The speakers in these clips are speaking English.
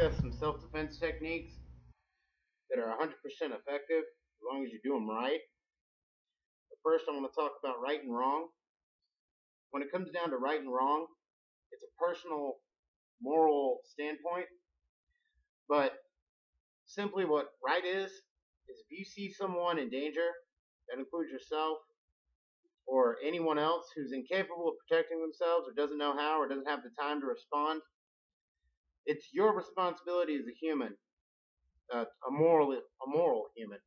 discuss some self-defense techniques that are 100% effective as long as you do them right. But first, I want to talk about right and wrong. When it comes down to right and wrong, it's a personal, moral standpoint. But simply what right is if you see someone in danger, that includes yourself or anyone else who's incapable of protecting themselves or doesn't know how or doesn't have the time to respond, it's your responsibility as a human, a moral human,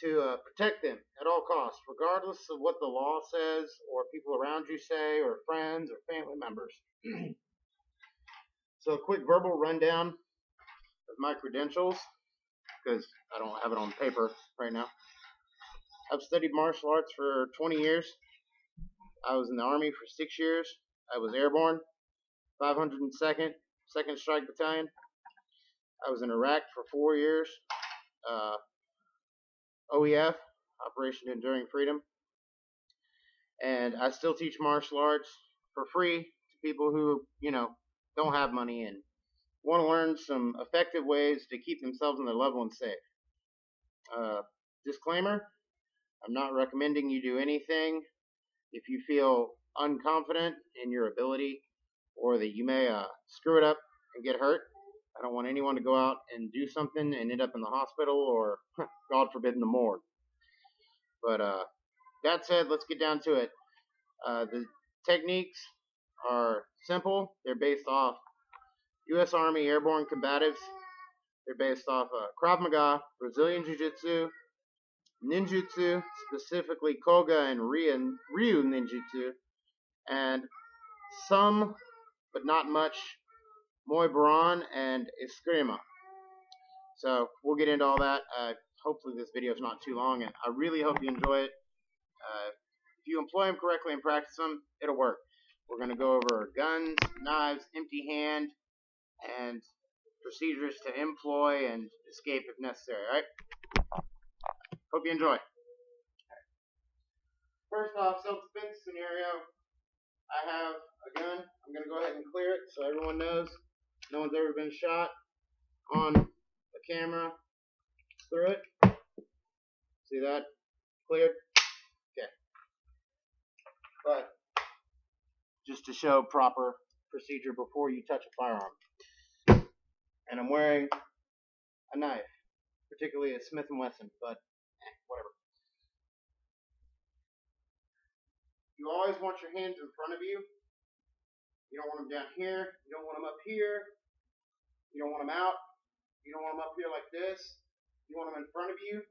to protect them at all costs, regardless of what the law says or people around you say or friends or family members. So a quick verbal rundown of my credentials, because I don't have it on paper right now. I've studied martial arts for 20 years. I was in the Army for 6 years. I was airborne, 502nd, 2nd Strike Battalion. I was in Iraq for 4 years, OEF, Operation Enduring Freedom. And I still teach martial arts for free to people who, don't have money and want to learn some effective ways to keep themselves and their loved ones safe. Disclaimer, I'm not recommending you do anything if you feel unconfident in your ability or that you may screw it up and get hurt. I don't want anyone to go out and do something and end up in the hospital or, God forbid, in the morgue. But that said, let's get down to it. The techniques are simple. They're based off U.S. Army Airborne Combatives. They're based off Krav Maga, Brazilian Jiu-Jitsu, Ninjutsu, specifically Koga and Ryu Ninjutsu, and some, but not much, Muay Boran and Eskrima. So we'll get into all that. Hopefully this video is not too long, and I really hope you enjoy it. If you employ them correctly and practice them, it'll work. We're going to go over guns, knives, empty hand, and procedures to employ and escape if necessary, alright? Hope you enjoy. First off, self-defense scenario. I have a gun. I'm going to go ahead and clear it so everyone knows no one's ever been shot on a camera through it. See that? Cleared? Okay. But just to show proper procedure before you touch a firearm. And I'm wearing a knife, particularly a Smith & Wesson, but whatever. You always want your hands in front of you. You don't want them down here. You don't want them up here. You don't want them out. You don't want them up here like this. You want them in front of you,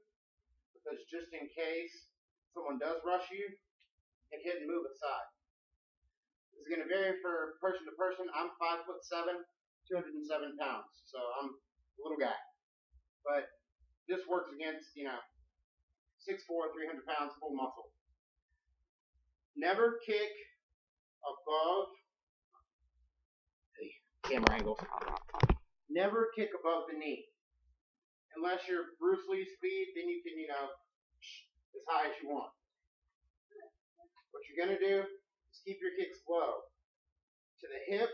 because just in case someone does rush you, you can hit and move aside. This is going to vary for person to person. I'm 5'7", 207 pounds, so I'm a little guy. But this works against, 6'4", 300 pounds, full muscle. Never kick above the camera angle. Never kick above the knee. Unless you're Bruce Lee speed, then you can, as high as you want. What you're going to do is keep your kicks low. To the hip,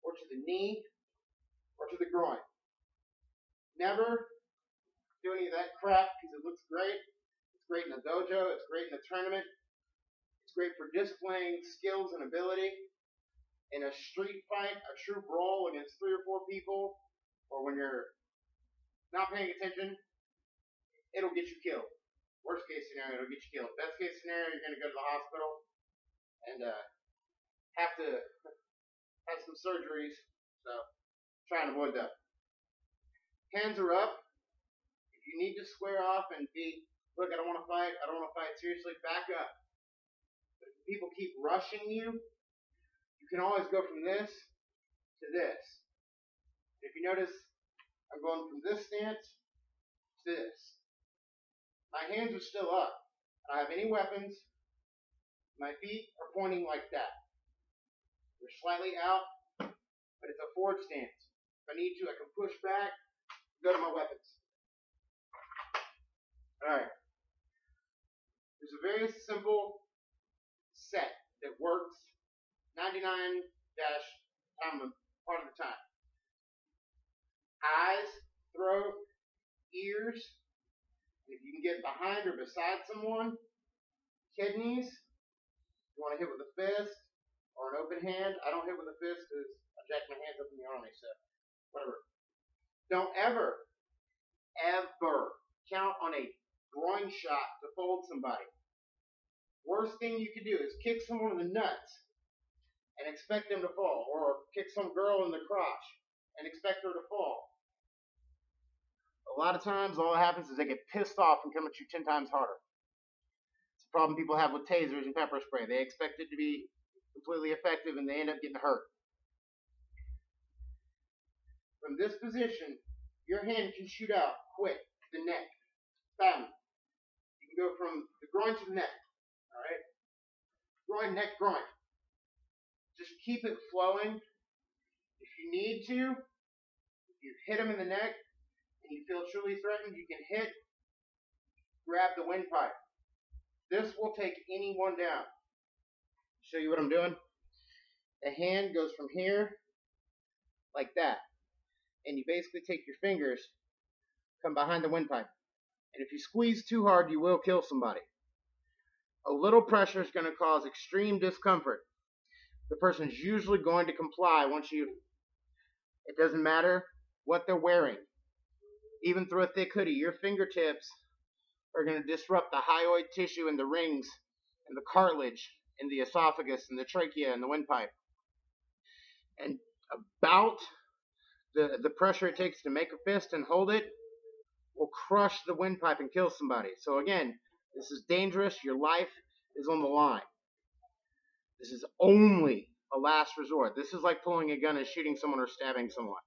or to the knee, or to the groin. Never do any of that crap because it looks great. It's great in a dojo. It's great in a tournament. It's great for displaying skills and ability. In a street fight, a true brawl against 3 or 4 people, or when you're not paying attention, it'll get you killed. Worst case scenario, it'll get you killed. Best case scenario, you're going to go to the hospital and have to have some surgeries. So try and avoid that. Hands are up. If you need to square off and be, look, I don't want to fight. I don't want to fight. Seriously, back up. But if people keep rushing you, you can always go from this to this. If you notice, I'm going from this stance to this. My hands are still up. I don't have any weapons. My feet are pointing like that. They're slightly out, but it's a forward stance. If I need to, I can push back, go to my weapons. Alright. There's a very simple set that works 99% part of the time. ears. If you can get behind or beside someone, kidneys. You want to hit with a fist or an open hand. I don't hit with a fist because I jack my hands up in the army, so whatever. Don't ever count on a groin shot to fold somebody. Worst thing you could do is kick someone in the nuts and expect them to fall, or kick some girl in the crotch and expect her to fall. A lot of times, all that happens is they get pissed off and come at you 10 times harder. It's a problem people have with tasers and pepper spray. They expect it to be completely effective, and they end up getting hurt. From this position, your hand can shoot out quick to the neck. Bam. You can go from the groin to the neck. All right? Groin, neck, groin. Just keep it flowing. If you need to, if you hit them in the neck and you feel truly threatened, you can grab the windpipe. This will take anyone down. Show you what I'm doing. The hand goes from here, like that. And you basically take your fingers, come behind the windpipe. And if you squeeze too hard, you will kill somebody. A little pressure is going to cause extreme discomfort. The person's usually going to comply once it doesn't matter what they're wearing. Even through a thick hoodie, your fingertips are going to disrupt the hyoid tissue and the rings and the cartilage in the esophagus and the trachea and the windpipe. And about the pressure it takes to make a fist and hold it will crush the windpipe and kill somebody. So again, this is dangerous. Your life is on the line. This is only a last resort. This is like pulling a gun and shooting someone or stabbing someone.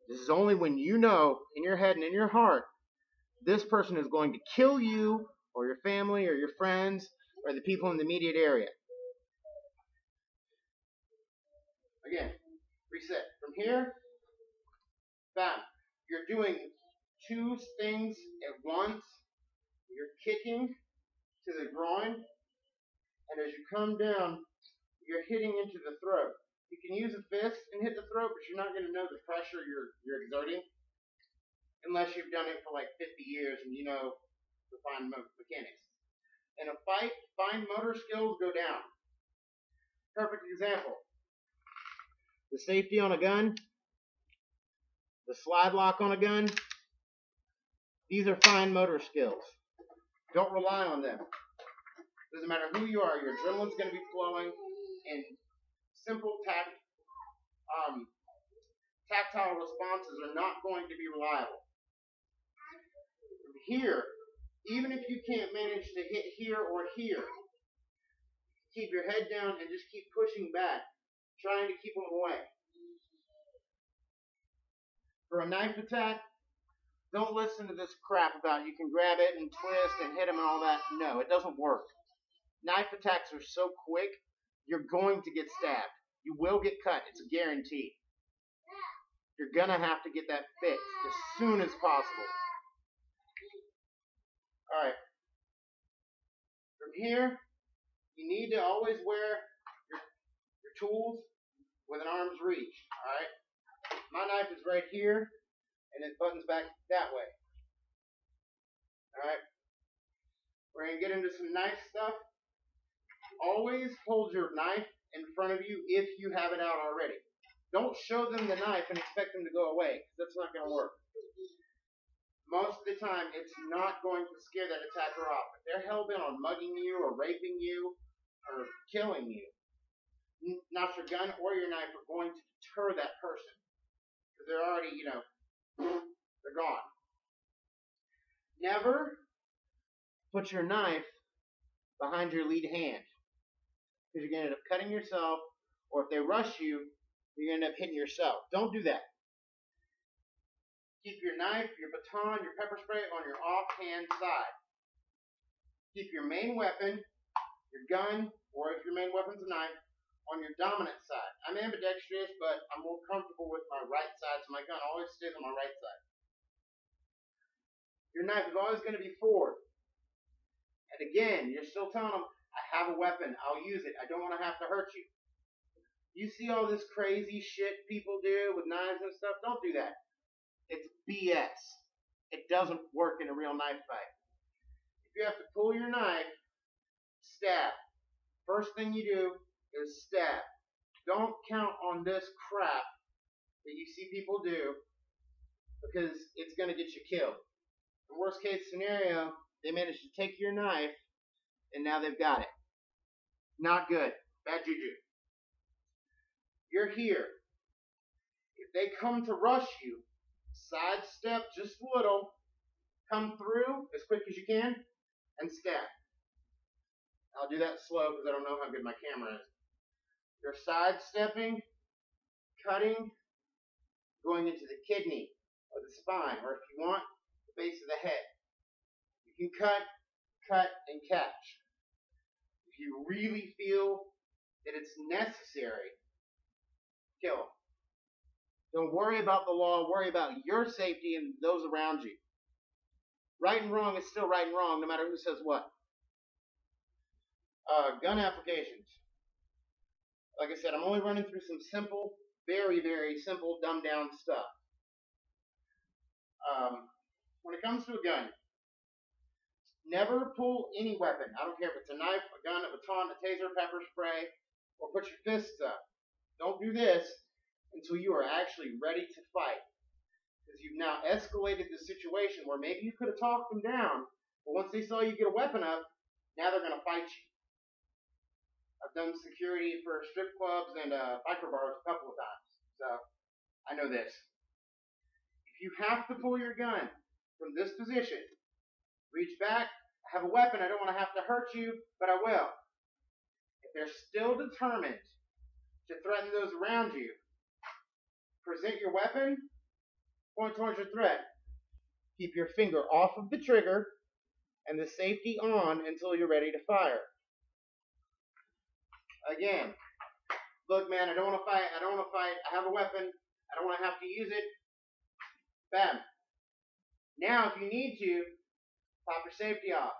This is only when you know in your head and in your heart this person is going to kill you or your family or your friends or the people in the immediate area. Again, reset. From here, bam. You're doing two things at once. You're kicking to the groin, and as you come down, you're hitting into the throat. You can use a fist and hit the throat, but you're not going to know the pressure you're exerting unless you've done it for like 50 years and you know the fine mechanics. In a fight, fine motor skills go down. Perfect example. The safety on a gun, the slide lock on a gun, these are fine motor skills. Don't rely on them. Doesn't matter who you are, your adrenaline's going to be flowing, and simple tactile responses are not going to be reliable. From here, even if you can't manage to hit here or here, keep your head down and just keep pushing back, trying to keep them away. For a knife attack, don't listen to this crap about you can grab it and twist and hit them and all that. No, it doesn't work. Knife attacks are so quick, you're going to get stabbed. You will get cut. It's a guarantee. You're going to have to get that fixed as soon as possible. Alright. From here, you need to always wear your tools with an arm's reach. Alright. My knife is right here, and it buttons back that way. Alright. We're going to get into some knife stuff. Always hold your knife in front of you if you have it out already. Don't show them the knife and expect them to go away, because that's not going to work. Most of the time, it's not going to scare that attacker off. If they're hell-bent on mugging you or raping you or killing you, not your gun or your knife are going to deter that person. Because they're already, they're gone. Never put your knife behind your lead hand. Because you're going to end up cutting yourself, or if they rush you, you're going to end up hitting yourself. Don't do that. Keep your knife, your baton, your pepper spray on your offhand side. Keep your main weapon, your gun, or if your main weapon's a knife, on your dominant side. I'm ambidextrous, but I'm more comfortable with my right side, so my gun always stays on my right side. Your knife is always going to be forward. And again, you're still telling them, I have a weapon, I'll use it, I don't want to have to hurt you. You see all this crazy shit people do with knives and stuff? Don't do that. It's BS. it doesn't work in a real knife fight. If you have to pull your knife, stab. First thing you do is stab. Don't count on this crap that you see people do, because it's going to get you killed. The worst case scenario, they manage to take your knife and now they've got it. Not good. Bad juju. You're here. If they come to rush you, sidestep just a little, come through as quick as you can, and stab. I'll do that slow because I don't know how good my camera is. You're sidestepping, cutting, going into the kidney or the spine, or if you want, the base of the head. You can cut, and catch. If you really feel that it's necessary, kill them. Don't worry about the law, worry about your safety and those around you. Right and wrong is still right and wrong, no matter who says what. Gun applications. Like I said, I'm only running through some simple, very, very simple, dumbed down stuff. When it comes to a gun, never pull any weapon. I don't care if it's a knife, a gun, a baton, a taser, pepper spray, or put your fists up. Don't do this until you are actually ready to fight. Because you've now escalated the situation where maybe you could have talked them down, but once they saw you get a weapon up, now they're going to fight you. I've done security for strip clubs and biker bars a couple of times, so I know this. If you have to pull your gun from this position, reach back, I have a weapon, I don't want to have to hurt you, but I will. If they're still determined to threaten those around you, present your weapon, point towards your threat. Keep your finger off of the trigger and the safety on until you're ready to fire. Again, look, man, I don't want to fight. I have a weapon. I don't want to have to use it. Bam. Now, if you need to, pop your safety off.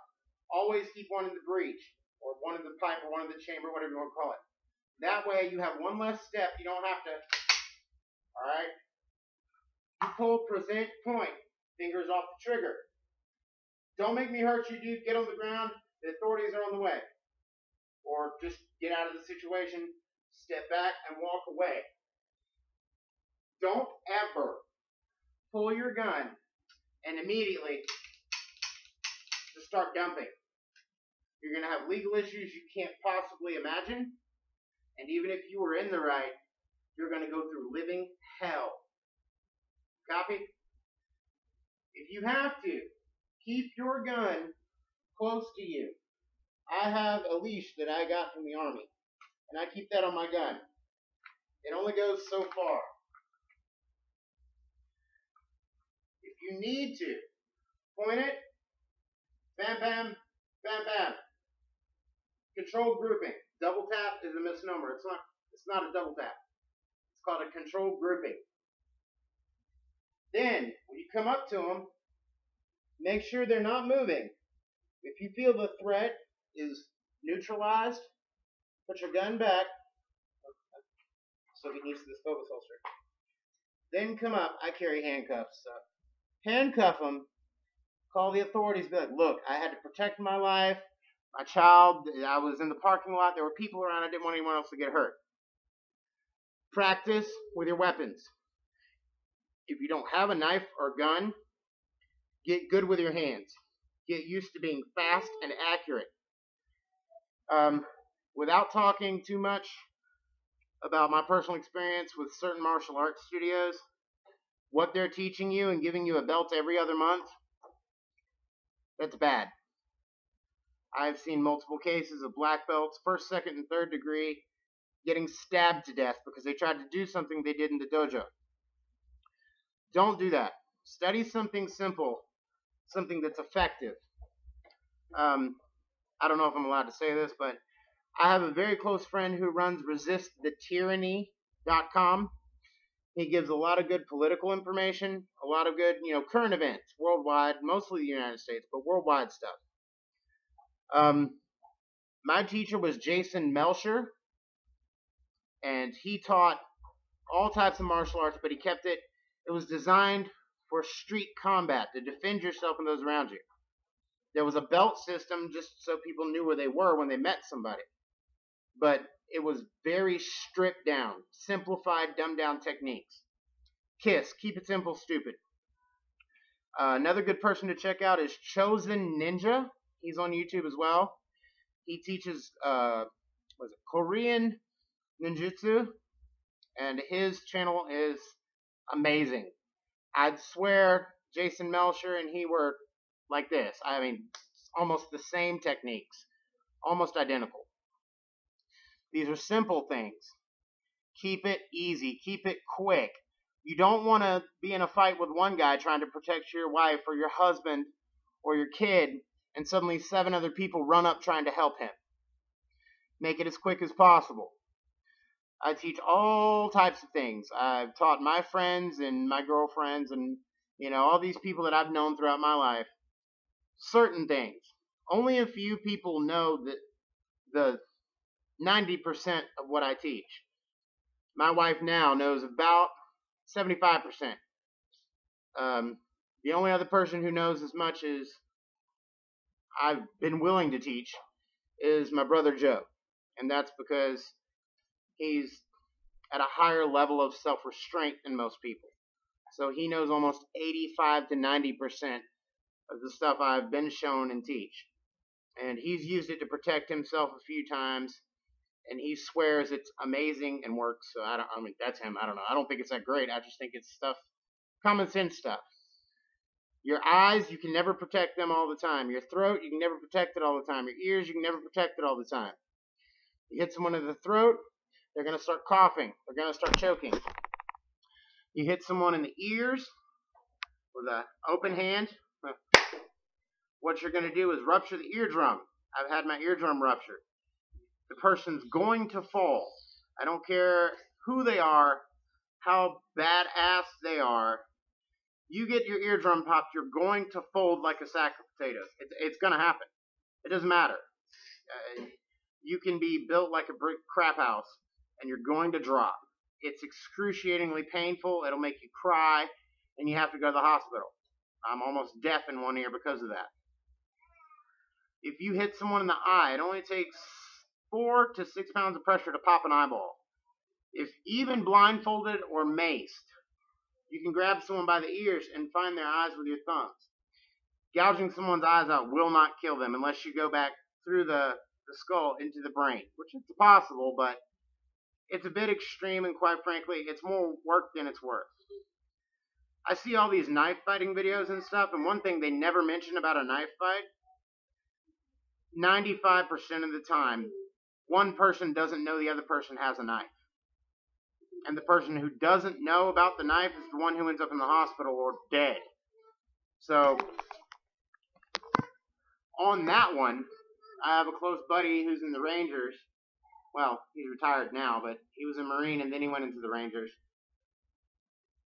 Always keep one in the breech, or one in the pipe, or one in the chamber, whatever you want to call it. That way, you have one less step. You don't have to. All right? You pull, present, point. Fingers off the trigger. Don't make me hurt you, dude. Get on the ground. The authorities are on the way. Or just get out of the situation, step back, and walk away. Don't ever pull your gun and immediately just start dumping. You're going to have legal issues you can't possibly imagine. And even if you were in the right, you're going to go through living hell. Copy? If you have to, keep your gun close to you. I have a leash that I got from the Army, and I keep that on my gun. It only goes so far. If you need to, point it, bam, bam, bam, bam. Controlled grouping. Double tap is a misnomer. It's not a double tap. It's called a controlled grouping. Then, when you come up to them, make sure they're not moving. If you feel the threat is neutralized, put your gun back so get used to this focus holster. Then come up. I carry handcuffs. So handcuff them. Call the authorities. Be like, look, I had to protect my life, my child. I was in the parking lot. There were people around. I didn't want anyone else to get hurt. Practice with your weapons. If you don't have a knife or gun, get good with your hands. Get used to being fast and accurate. Without talking too much about my personal experience with certain martial arts studios, what they're teaching you and giving you a belt every other month, that's bad. I've seen multiple cases of black belts, first, second, and third degree, getting stabbed to death because they tried to do something they did in the dojo. Don't do that. Study something simple, something that's effective. I don't know if I'm allowed to say this, but I have a very close friend who runs resistthetyranny.com. He gives a lot of good political information, a lot of good, current events worldwide, mostly the United States, but worldwide stuff. My teacher was Jason Melcher, and he taught all types of martial arts, but he kept it was designed for street combat, to defend yourself and those around you. There was a belt system just so people knew where they were when they met somebody. But it was very stripped down, simplified, dumbed down techniques. KISS, keep it simple, stupid. Another good person to check out is Chosen Ninja. He's on YouTube as well. He teaches Korean ninjutsu, and his channel is amazing. I'd swear Jason Melcher and he were like this. I mean, almost the same techniques, almost identical. These are simple things. Keep it easy. Keep it quick. You don't want to be in a fight with one guy trying to protect your wife or your husband or your kid, and suddenly 7 other people run up trying to help him. Make it as quick as possible. I teach all types of things. I've taught my friends and my girlfriends and, all these people that I've known throughout my life certain things. Only a few people know that the 90% of what I teach. My wife now knows about 75%. The only other person who knows as much as I've been willing to teach is my brother Joe. And that's because he's at a higher level of self-restraint than most people. So he knows almost 85 to 90% of the stuff I've been shown and teach. And he's used it to protect himself a few times, and he swears it's amazing and works. So I mean, that's him. I don't know. I don't think it's that great. I just think it's stuff, common sense stuff. Your eyes, you can never protect them all the time. Your throat, you can never protect it all the time. Your ears, you can never protect it all the time. You hit someone in the throat, they're going to start coughing. They're going to start choking. You hit someone in the ears with an open hand, what you're going to do is rupture the eardrum. I've had my eardrum ruptured. The person's going to fall. I don't care who they are, how badass they are. You get your eardrum popped, you're going to fold like a sack of potatoes. It's going to happen. It doesn't matter. You can be built like a brick crap house, and you're going to drop. It's excruciatingly painful. It'll make you cry, and you have to go to the hospital. I'm almost deaf in one ear because of that. If you hit someone in the eye, it only takes 4 to 6 pounds of pressure to pop an eyeball. If even blindfolded or maced, you can grab someone by the ears and find their eyes with your thumbs. Gouging someone's eyes out will not kill them unless you go back through the skull into the brain, which is possible, but it's a bit extreme, and quite frankly, it's more work than it's worth. I see all these knife fighting videos and stuff, and one thing they never mention about a knife fight, 95% of the time, one person doesn't know the other person has a knife. And the person who doesn't know about the knife is the one who ends up in the hospital or dead. So, on that one, I have a close buddy who's in the Rangers. Well, he's retired now, but he was a Marine and then he went into the Rangers.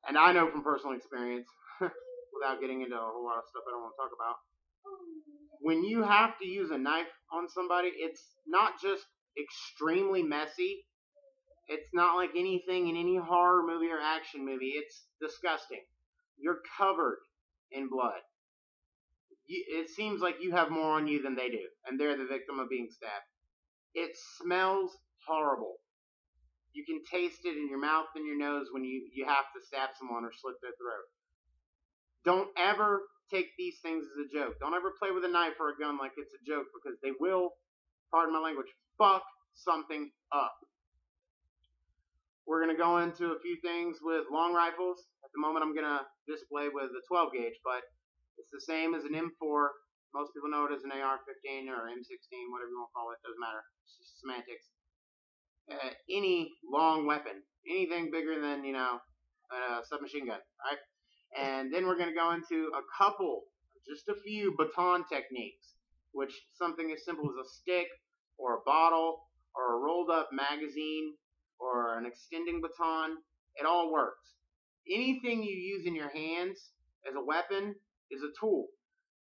And I know from personal experience, without getting into a whole lot of stuff I don't want to talk about, when you have to use a knife on somebody, it's not just extremely messy. It's not like anything in any horror movie or action movie. It's disgusting. You're covered in blood. It seems like you have more on you than they do, and they're the victim of being stabbed. It smells horrible. You can taste it in your mouth and your nose when you have to stab someone or slit their throat. Don't ever take these things as a joke. Don't ever play with a knife or a gun like it's a joke, because they will, pardon my language, fuck something up. We're going to go into a few things with long rifles. At the moment, I'm going to display with a 12 gauge, but it's the same as an M4. Most people know it as an AR-15 or M16, whatever you want to call it. Doesn't matter. It's just semantics. Any long weapon. Anything bigger than, a submachine gun. Right? And then we're going to go into a couple, just a few baton techniques, which something as simple as a stick or a bottle or a rolled up magazine or an extending baton. It all works. Anything you use in your hands as a weapon is a tool.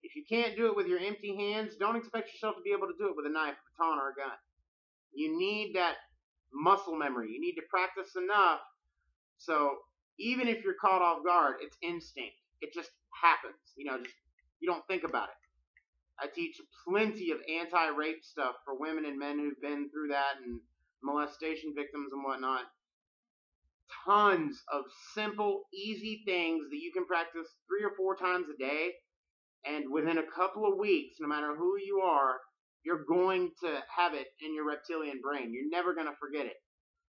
If you can't do it with your empty hands, don't expect yourself to be able to do it with a knife, a baton, or a gun. You need that muscle memory. You need to practice enough so even if you're caught off guard, it's instinct. it just happens. Just you don't think about it. I teach plenty of anti-rape stuff for women and men who've been through that and molestation victims and whatnot. Tons of simple, easy things that you can practice 3 or 4 times a day, and within a couple of weeks, no matter who you are, you're going to have it in your reptilian brain. You're never going to forget it.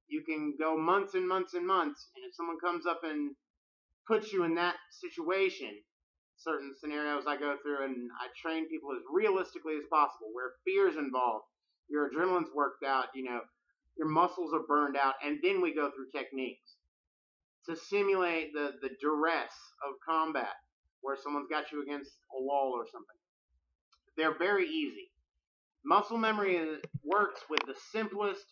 You can go months and months and months, and if someone comes up and puts you in that situation, certain scenarios I go through, and I train people as realistically as possible, where fear's involved, your adrenaline's worked out, your muscles are burned out, and then we go through techniques to simulate the duress of combat, where someone's got you against a wall or something. They're very easy. Muscle memory works with the simplest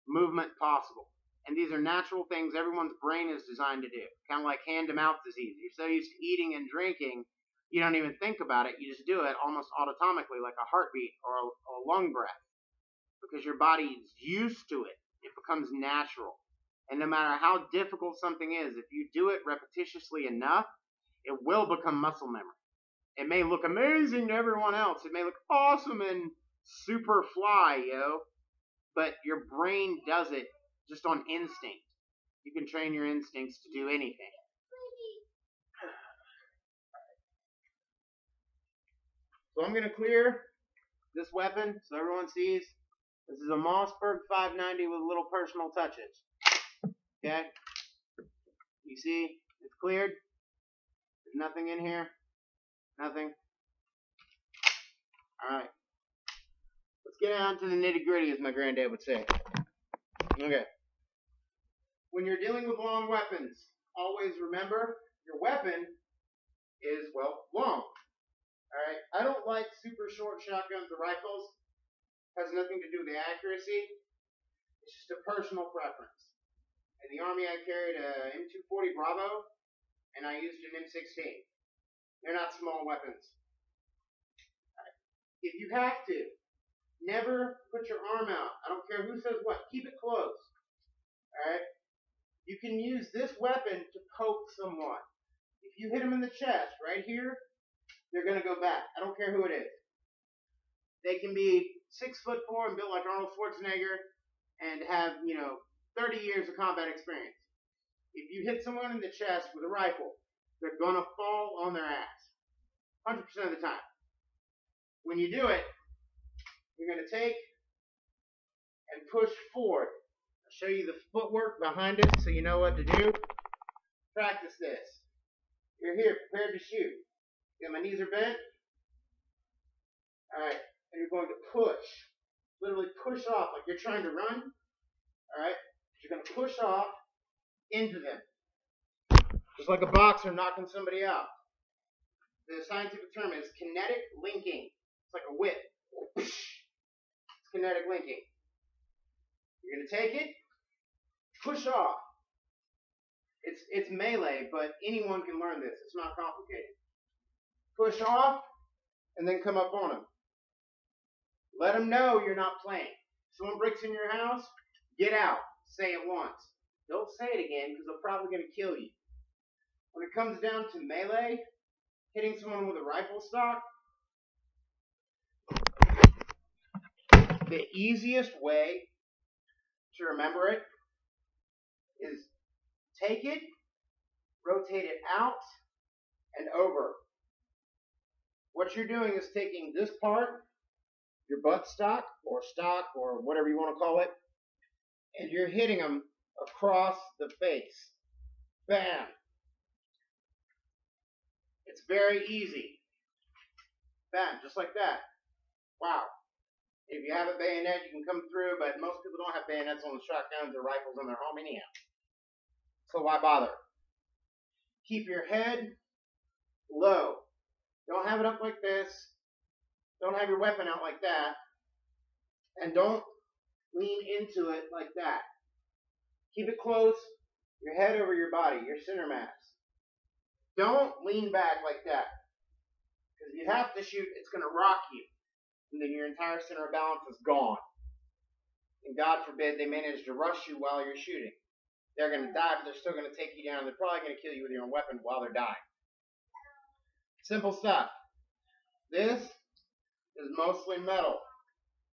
movement possible. And these are natural things everyone's brain is designed to do. Kind of like hand-to-mouth disease. You're so used to eating and drinking, you don't even think about it. You just do it almost automatically, like a heartbeat or a lung breath. Because your body is used to it. It becomes natural. And no matter how difficult something is, if you do it repetitiously enough, it will become muscle memory. It may look amazing to everyone else. It may look awesome and super fly, but your brain does it just on instinct. You can train your instincts to do anything. So I'm going to clear this weapon so everyone sees. This is a Mossberg 590 with little personal touches. Okay? You see? It's cleared. There's nothing in here. Nothing. Alright. Let's get down to the nitty-gritty, as my granddad would say. Okay. When you're dealing with long weapons, always remember your weapon is, long. Alright? I don't like super short shotguns or rifles. It has nothing to do with the accuracy. It's just a personal preference. In the Army, I carried a M240 Bravo, and I used an M16. They're not small weapons. Right. If you have to, never put your arm out. I don't care who says what. Keep it close. Alright? You can use this weapon to poke someone. If you hit them in the chest, right here, they're going to go back. I don't care who it is. They can be 6'4" and built like Arnold Schwarzenegger and have, 30 years of combat experience. If you hit someone in the chest with a rifle, they're going to fall on their ass. 100% of the time. When you do it, you're going to take and push forward. I'll show you the footwork behind it so you know what to do. Practice this. You're here, prepared to shoot. Okay, my knees are bent. Alright, and you're going to push. Literally push off like you're trying to run. Alright, you're going to push off into them. Just like a boxer knocking somebody out. The scientific term is kinetic linking. It's like a whip. It's kinetic linking. You're going to take it, push off. It's melee, but anyone can learn this. It's not complicated. Push off, and then come up on them. Let them know you're not playing. Someone breaks in your house, get out. Say it once. Don't say it again, because they're probably going to kill you. When it comes down to melee, hitting someone with a rifle stock, the easiest way to remember it is take it, rotate it out, and over. What you're doing is taking this part, your butt stock, or whatever you want to call it, and you're hitting them across the face. Bam! It's very easy. Bam, just like that. Wow. If you have a bayonet, you can come through, but most people don't have bayonets on the shotguns or rifles in their home anyhow. So why bother? Keep your head low. Don't have it up like this. Don't have your weapon out like that. And don't lean into it like that. Keep it close, your head over your body, your center mass. Don't lean back like that. Because if you have to shoot, it's going to rock you. And then your entire center of balance is gone. And God forbid they manage to rush you while you're shooting. They're going to die, but they're still going to take you down. They're probably going to kill you with your own weapon while they're dying. Simple stuff. This is mostly metal.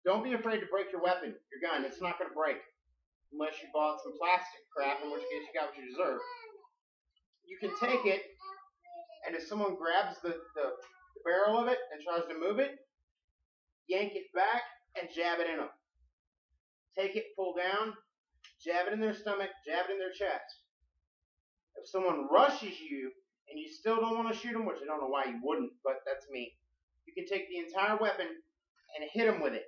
Don't be afraid to break your weapon, your gun. It's not going to break. Unless you bought some plastic crap, in which case you got what you deserve. You can take it, and if someone grabs the barrel of it and tries to move it, yank it back and jab it in them. Take it, pull down, jab it in their stomach, jab it in their chest. If someone rushes you and you still don't want to shoot them, which I don't know why you wouldn't, but that's me, you can take the entire weapon and hit them with it.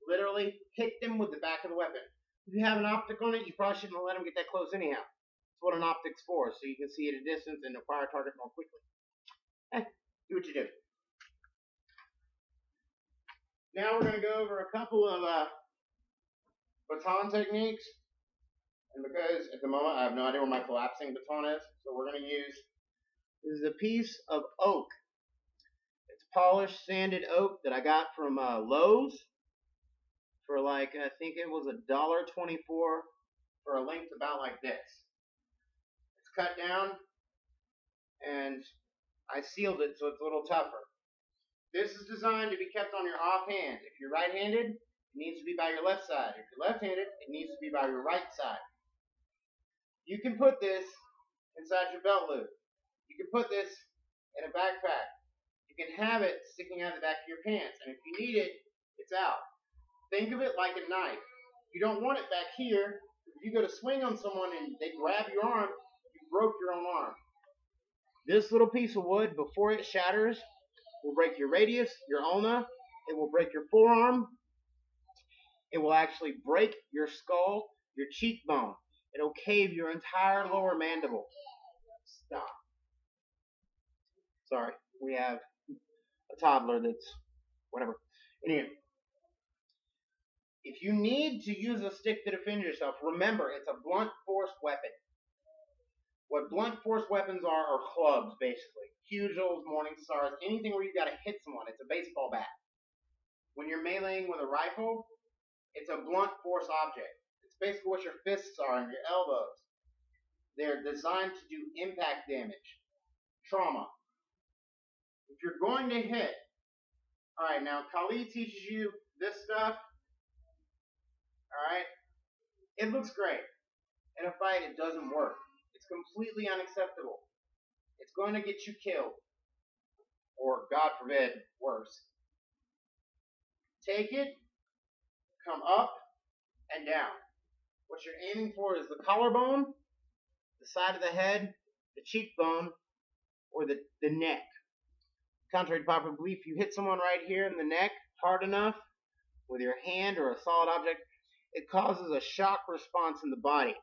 Literally hit them with the back of the weapon. If you have an optic on it, you probably shouldn't let them get that close anyhow. That's what an optic's for, so you can see at a distance and acquire a target more quickly. Do what you do. Now we're going to go over a couple of baton techniques. And because at the moment I have no idea where my collapsing baton is, so we're going to use, this is a piece of oak. It's polished sanded oak that I got from Lowe's for like, I think it was $1.24 for a length about like this. It's cut down and I sealed it so it's a little tougher. This is designed to be kept on your offhand. If you're right-handed, it needs to be by your left side. If you're left-handed, it needs to be by your right side. You can put this inside your belt loop. You can put this in a backpack. You can have it sticking out the back of your pants. And if you need it, it's out. Think of it like a knife. You don't want it back here. If you go to swing on someone and they grab your arm, you broke your own arm. This little piece of wood, before it shatters, will break your radius, your ulna. It will break your forearm. It will actually break your skull, your cheekbone. It'll cave your entire lower mandible. Stop. Sorry, we have a toddler that's whatever. Anyway, if you need to use a stick to defend yourself, remember it's a blunt force weapon. What blunt force weapons are clubs, basically. Cudgels, morning stars, anything where you've got to hit someone. It's a baseball bat. When you're meleeing with a rifle, it's a blunt force object. It's basically what your fists are and your elbows. They're designed to do impact damage, trauma. If you're going to hit, alright, now Kali teaches you this stuff, alright, it looks great. In a fight, it doesn't work. It's completely unacceptable. It's going to get you killed. Or, God forbid, worse. Take it, come up and down. What you're aiming for is the collarbone, the side of the head, the cheekbone, or the neck. Contrary to popular belief, you hit someone right here in the neck hard enough with your hand or a solid object, it causes a shock response in the body.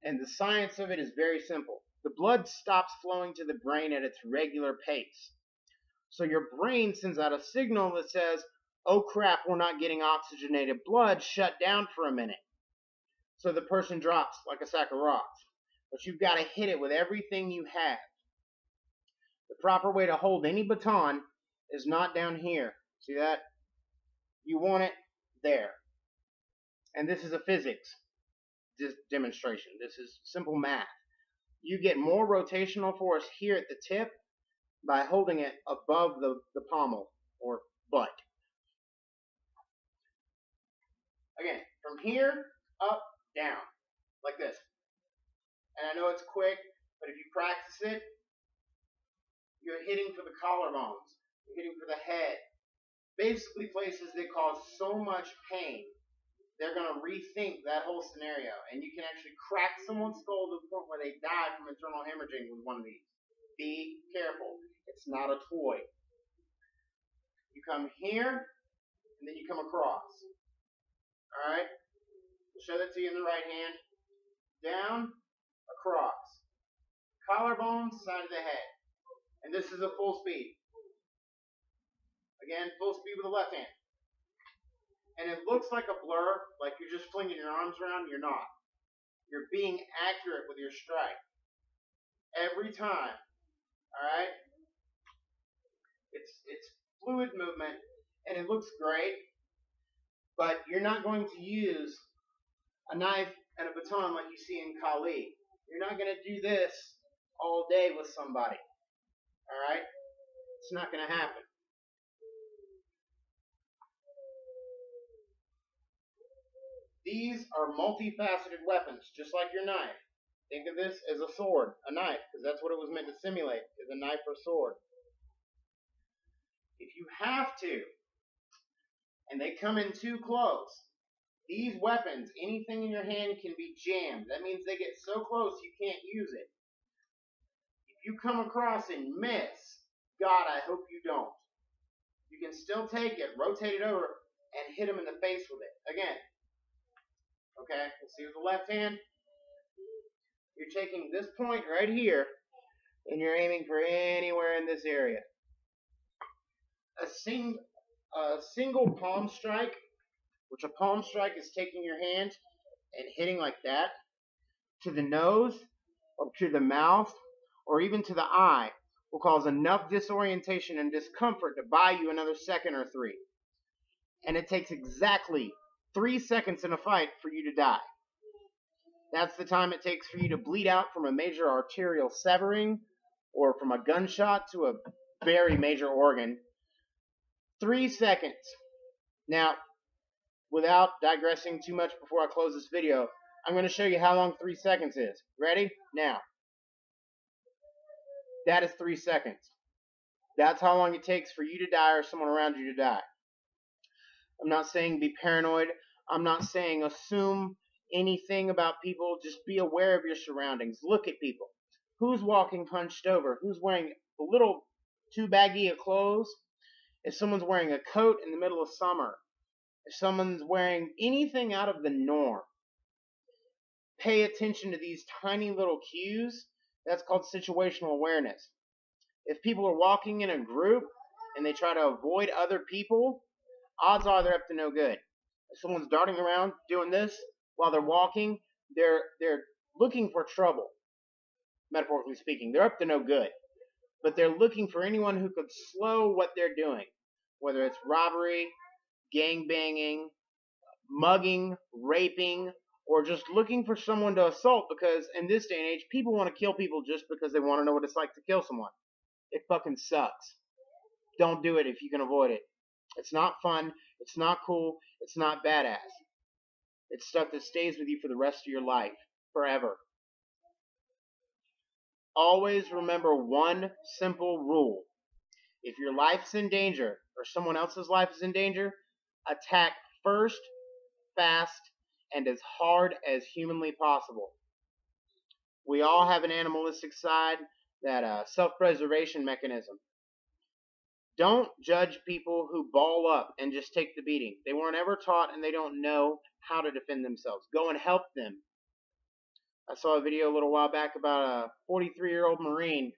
And the science of it is very simple. The blood stops flowing to the brain at its regular pace. So your brain sends out a signal that says, oh crap, we're not getting oxygenated blood, shut down for a minute. So the person drops like a sack of rocks. But you've got to hit it with everything you have. The proper way to hold any baton is not down here. See that? You want it there. And this is a physics demonstration. This is simple math. You get more rotational force here at the tip by holding it above the pommel or butt. Again, from here, up, down, like this. And I know it's quick, but if you practice it, you're hitting for the collarbones. You're hitting for the head. Basically places that cause so much pain, they're going to rethink that whole scenario. And you can actually crack someone's skull to the point where they die from internal hemorrhaging with one of these. Be careful. It's not a toy. You come here, and then you come across. Alright? We'll show that to you in the right hand. Down, across. Collarbone, side of the head. And this is a full speed. Again, full speed with the left hand. And it looks like a blur, like you're just flinging your arms around. You're not. You're being accurate with your strike. Every time. Alright? It's fluid movement, and it looks great, but you're not going to use a knife and a baton like you see in Kali. You're not going to do this all day with somebody. Alright? It's not going to happen. These are multifaceted weapons, just like your knife. Think of this as a sword, a knife, because that's what it was meant to simulate, is a knife or sword. If you have to, and they come in too close, these weapons, anything in your hand can be jammed. That means they get so close you can't use it. If you come across and miss, God, I hope you don't. You can still take it, rotate it over, and hit him in the face with it. Again. Okay, let's see with the left hand. You're taking this point right here, and you're aiming for anywhere in this area. A single palm strike, which a palm strike is taking your hand and hitting like that to the nose or to the mouth or even to the eye, will cause enough disorientation and discomfort to buy you another second or 3. And it takes exactly 3 seconds in a fight for you to die. That's the time it takes for you to bleed out from a major arterial severing or from a gunshot to a very major organ. 3 seconds. Now, without digressing too much before I close this video, I'm going to show you how long 3 seconds is. Ready? Now. That is 3 seconds. That's how long it takes for you to die or someone around you to die. I'm not saying be paranoid. I'm not saying assume anything about people. Just be aware of your surroundings. Look at people. Who's walking hunched over? Who's wearing a little too baggy of clothes? If someone's wearing a coat in the middle of summer, if someone's wearing anything out of the norm, pay attention to these tiny little cues. That's called situational awareness. If people are walking in a group and they try to avoid other people, odds are they're up to no good. If someone's darting around doing this while they're walking, they're looking for trouble, metaphorically speaking. They're up to no good. But they're looking for anyone who could slow what they're doing, whether it's robbery, gang-banging, mugging, raping, or just looking for someone to assault, because in this day and age, people want to kill people just because they want to know what it's like to kill someone. It fucking sucks. Don't do it if you can avoid it. It's not fun. It's not cool. It's not badass. It's stuff that stays with you for the rest of your life. Forever. Always remember one simple rule. If your life's in danger, or someone else's life is in danger, attack first, fast, and as hard as humanly possible. We all have an animalistic side, that self-preservation mechanism. Don't judge people who ball up and just take the beating. They weren't ever taught and they don't know how to defend themselves. Go and help them. I saw a video a little while back about a 43-year-old Marine,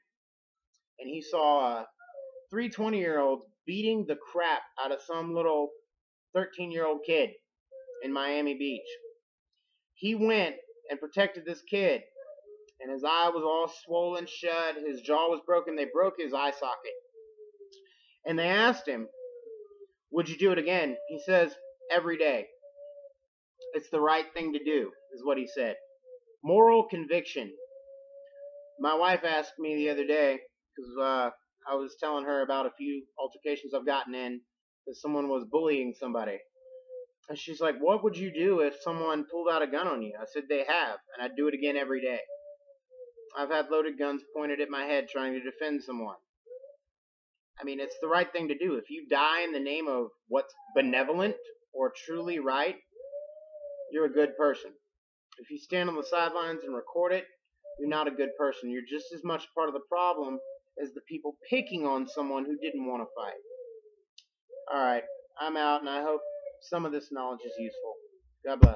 and he saw 3 20-year-olds beating the crap out of some little 13-year-old kid in Miami Beach. He went and protected this kid, and his eye was all swollen shut, his jaw was broken, they broke his eye socket. And they asked him, would you do it again? He says, every day. It's the right thing to do, is what he said. Moral conviction. My wife asked me the other day, because I was telling her about a few altercations I've gotten in, that someone was bullying somebody. And she's like, what would you do if someone pulled out a gun on you? I said, they have, and I'd do it again every day. I've had loaded guns pointed at my head trying to defend someone. I mean, it's the right thing to do. If you die in the name of what's benevolent or truly right, you're a good person. If you stand on the sidelines and record it, you're not a good person. You're just as much part of the problem as the people picking on someone who didn't want to fight. Alright, I'm out, and I hope some of this knowledge is useful. God bless.